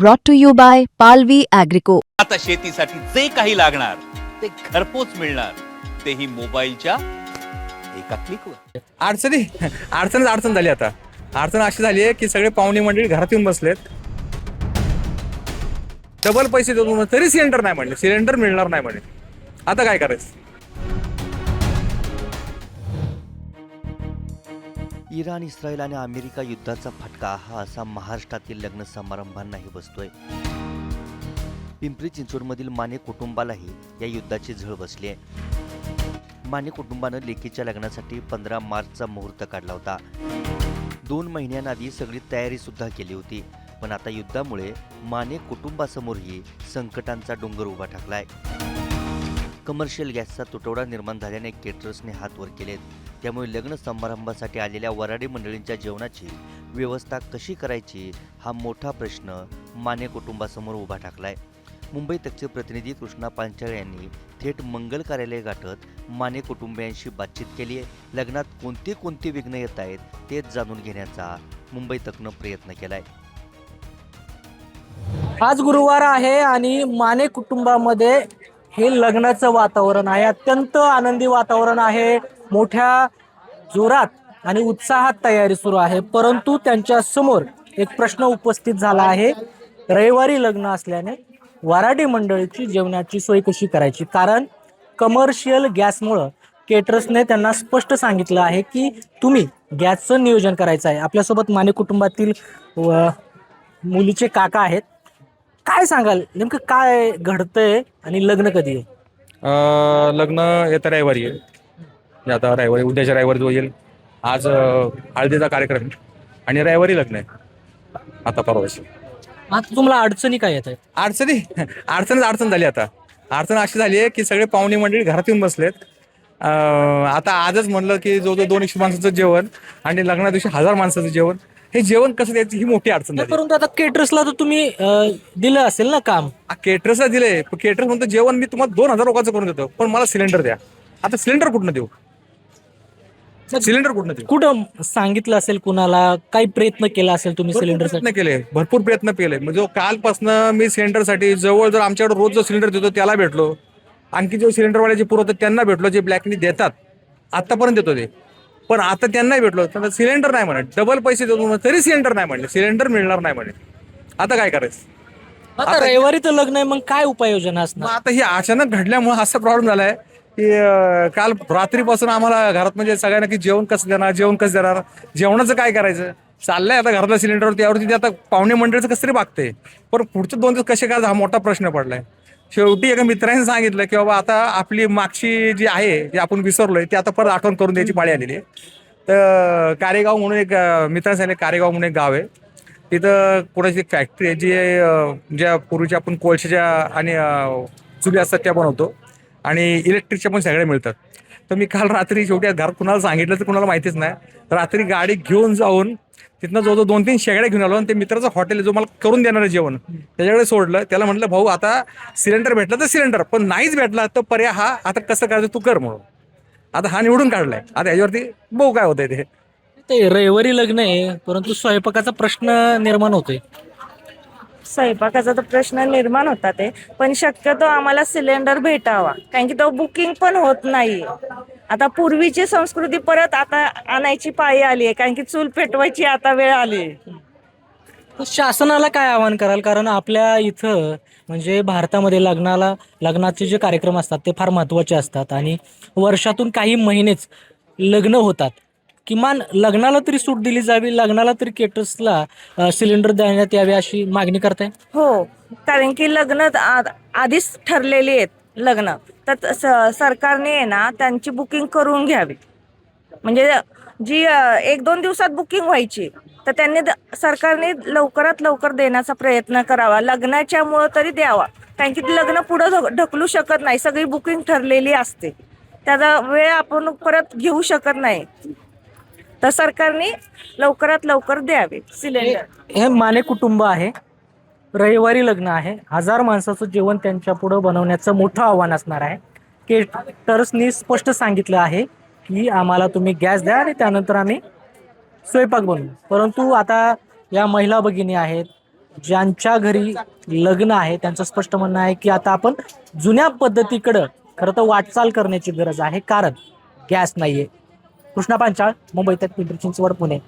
brought to you by Palvi Agrico. आता शेतीसाठी जे काही लागणार ते घरपोच मिळणार, तेही मोबाईलच्या एका क्लिकवर. अडचण झाली. आता अडचण अशी झाली आहे की सगळे पाहुणे मंडळी घरात येऊन बसलेत. डबल पैसे देऊन तरी सिलेंडर नाही म्हणले, सिलेंडर मिळणार नाही म्हणे. आता काय करायचं? इराण, इस्रायल आणि अमेरिका युद्धाचा फटका हा असा महाराष्ट्रातील लग्न समारंभांनाही बसतोय. पिंपरी चिंचवडमधील माने कुटुंबालाही या युद्धाची झळ बसली आहे. माने कुटुंबानं लेकीच्या लग्नासाठी 15 मार्चचा मुहूर्त काढला होता. 2 महिन्यांआधी सगळी तयारी सुद्धा केली होती. पण आता युद्धामुळे माने कुटुंबासमोरही संकटांचा डोंगर उभा ठाकलाय. कमर्शियल गॅसचा तुटवडा निर्माण झाल्याने केटरर्सने हात वर केलेत. त्यामुळे लग्न समारंभासाठी आलेल्या वऱ्हाडी मंडळींच्या जेवणाची व्यवस्था कशी करायची हा मोठा प्रश्न माने कुटुंबासमोर उभा ठाकलाय. मुंबई तकचे प्रतिनिधी कृष्णा पांचाळ यांनी थेट मंगल कार्यालय गाठत माने कुटुंबियांशी बातचीत केली आहे. लग्नात कोणती विघ्न येत आहेत तेच जाणून घेण्याचा मुंबई तकनं प्रयत्न केलाय. आज गुरुवार आहे आणि माने कुटुंबामध्ये हे लग्नाचं वातावरण आहे. अत्यंत आनंदी वातावरण आहे. मोठ्या जोरात आणि उत्साहात तयारी सुरू आहे. परंतु त्यांच्या समोर एक प्रश्न उपस्थित झाला आहे. रविवारी लग्न असल्याने वऱ्हाडी मंडळीची जेवणाची सोय कशी करायची? कारण कमर्शियल गॅसमुळं केटरर्सने त्यांना स्पष्ट सांगितलं आहे की तुम्ही गॅसचं नियोजन करायचं आहे. आपल्यासोबत माने कुटुंबातील मुलीचे काका आहेत. काय सांगाल, नेमकं काय घडतंय आणि लग्न कधी आहे? लग्न येत्या रविवारी आहे. आता रविवारी, उद्याच्या रविवारी जो येईल. आज हळदीचा कार्यक्रम आणि रविवारी लग्न आहे. आता परवाशी. आता तुम्हाला अडचणी काय येत आहेत? अडचण झाली. आता अडचण अशी झाली आहे की सगळे पाहुणे मंडळी घरात येऊन बसलेत. आता आजच म्हणलं की जो 200 माणसाचं जेवण आणि लग्ना दिवशी 1000 माणसाचं जेवण, हे जेवण कसं द्यायचं ही मोठी अडचण झाली. परंतु आता केटरर्सला तर तुम्ही दिलं असेल ना काम? केटरर्सला दिले, पण केटरर्स म्हणतो जेवण मी तुम्हाला 2000 लोकांचं करून देतो, पण मला सिलेंडर द्या. आता सिलेंडर कुठनं देऊ? कुठं सांगितलं असेल कुणाला? काही प्रयत्न केला असेल तुम्ही सिलेंडरसाठी? भरपूर प्रयत्न केले. म्हणजे कालपासून मी सिलेंडरसाठी जवळ आमच्याकडे रोज जो सिलेंडर देतो त्याला भेटलो. आणखी जो सिलेंडरवाले जे पुरवतात त्यांना भेटलो, जे ब्लॅकनी देतात आतापर्यंत देतो ते. पण आता त्यांनाही भेटलो, त्यांना सिलेंडर नाही म्हणत. डबल पैसे देतो तरी सिलेंडर नाही म्हणले, सिलेंडर मिळणार नाही म्हणे. आता काय करायचं? आता रविवारी तर लग्न आहे, मग काय उपाययोजना असणार? आता ही अचानक घडल्यामुळे असा प्रॉब्लेम झालाय की काल रात्रीपासून आम्हाला घरात म्हणजे सगळ्यांना की जेवण कसं देणार, जेवणाचं काय करायचं चाललंय. आता घरातल्या सिलेंडर त्यावरती आता पाहुणे मंडळीचं कसं तरी बघते. पण पुढचे 2 दिवस कसे काय, हा मोठा प्रश्न पडलाय. शेवटी एका मित्राने सांगितलं की बाबा आता आपली मागची जी आहे जे आपण विसरलोय ते आता परत आठवण करून द्यायची पाळी आलेली आहे. तर कारेगाव म्हणून एक मित्राने सांगितलं, कारेगाव म्हणून एक गाव आहे. तिथं कोणाची एक फॅक्टरी आहे जी ज्या पूर्वीच्या आपण कोळशाच्या आणि चुली असतात त्या बनवतो आणि इलेक्ट्रिकच्या पण सगळ्या मिळतात. तर मी काल रात्री शेवटी घरात कुणाला सांगितलं तर कुणाला माहितीच नाही. रात्री गाडी घेऊन जाऊन तिथनं जवळजवळ 2-3 शेगड्या घेऊन आलो आणि ते मित्राचं हॉटेल जो मला करून देणार आहे जेवण त्याच्याकडे सोडलं. त्याला म्हटलं भाऊ आता सिलेंडर भेटला तर सिलेंडर, पण नाहीच भेटला तर पर्याय हा, आता कसं करायचं तू कर म्हणून. आता हा निवडून काढलाय. आता याच्यावरती बघू काय होतंय ते. ते रविवारी लग्न आहे, परंतु स्वयंपाकाचा प्रश्न निर्माण होतोय. स्वयंपाकाचा तर प्रश्न निर्माण होता ते, पण शक्यतो आम्हाला सिलेंडर भेटावा, कारण की तो बुकिंग पण होत नाही. आता पूर्वीची संस्कृती परत आता आणायची पाळी आली आहे, कारण की चूल पेटवायची आता वेळ आली. शासनाला काय आवाहन कराल? कारण आपल्या इथं म्हणजे भारतामध्ये लग्नाचे जे कार्यक्रम असतात ते फार महत्त्वाचे असतात आणि वर्षातून काही महिनेच लग्न होतात. किमान लग्नाला तरी सूट दिली जावी, लग्नाला तरी केटर्सला सिलेंडर देण्यात यावे अशी मागणी करताय? हो, कारण की लग्न आधीच ठरलेली आहेत लग्न, तर सरकारने आहे ना त्यांची बुकिंग करून घ्यावी. म्हणजे जी 1-2 दिवसात बुकिंग व्हायची तर त्यांनी सरकारने लवकरात लवकर देण्याचा प्रयत्न करावा. लग्नाच्या मुळे तरी द्यावा, कारण की लग्न पुढं ढकलू शकत नाही. सगळी बुकिंग ठरलेली असते, त्याचा वेळ आपण परत घेऊ शकत नाही. तर सरकारने लवकरात लवकर द्यावे सिलेंडर. हे माने कुटुंब आहे, रविवारी लग्न आहे, 1000 माणसाचं जेवण त्यांच्या पुढं बनवण्याचं मोठं आव्हान असणार आहे. केटरर्सनी स्पष्ट सांगितलं आहे की आम्हाला तुम्ही गॅस द्या आणि त्यानंतर आम्ही स्वयंपाक बनवू. परंतु आता या महिला भगिनी आहेत, ज्यांच्या घरी लग्न आहे त्यांचं स्पष्ट म्हणणं आहे की आता आपण जुन्या पद्धतीकडं खरं तर वाटचाल करण्याची गरज आहे, कारण गॅस नाहीये. कृष्णा पांचाळ, मुंबई तक, पिंपरी चिंचवड, पुणे.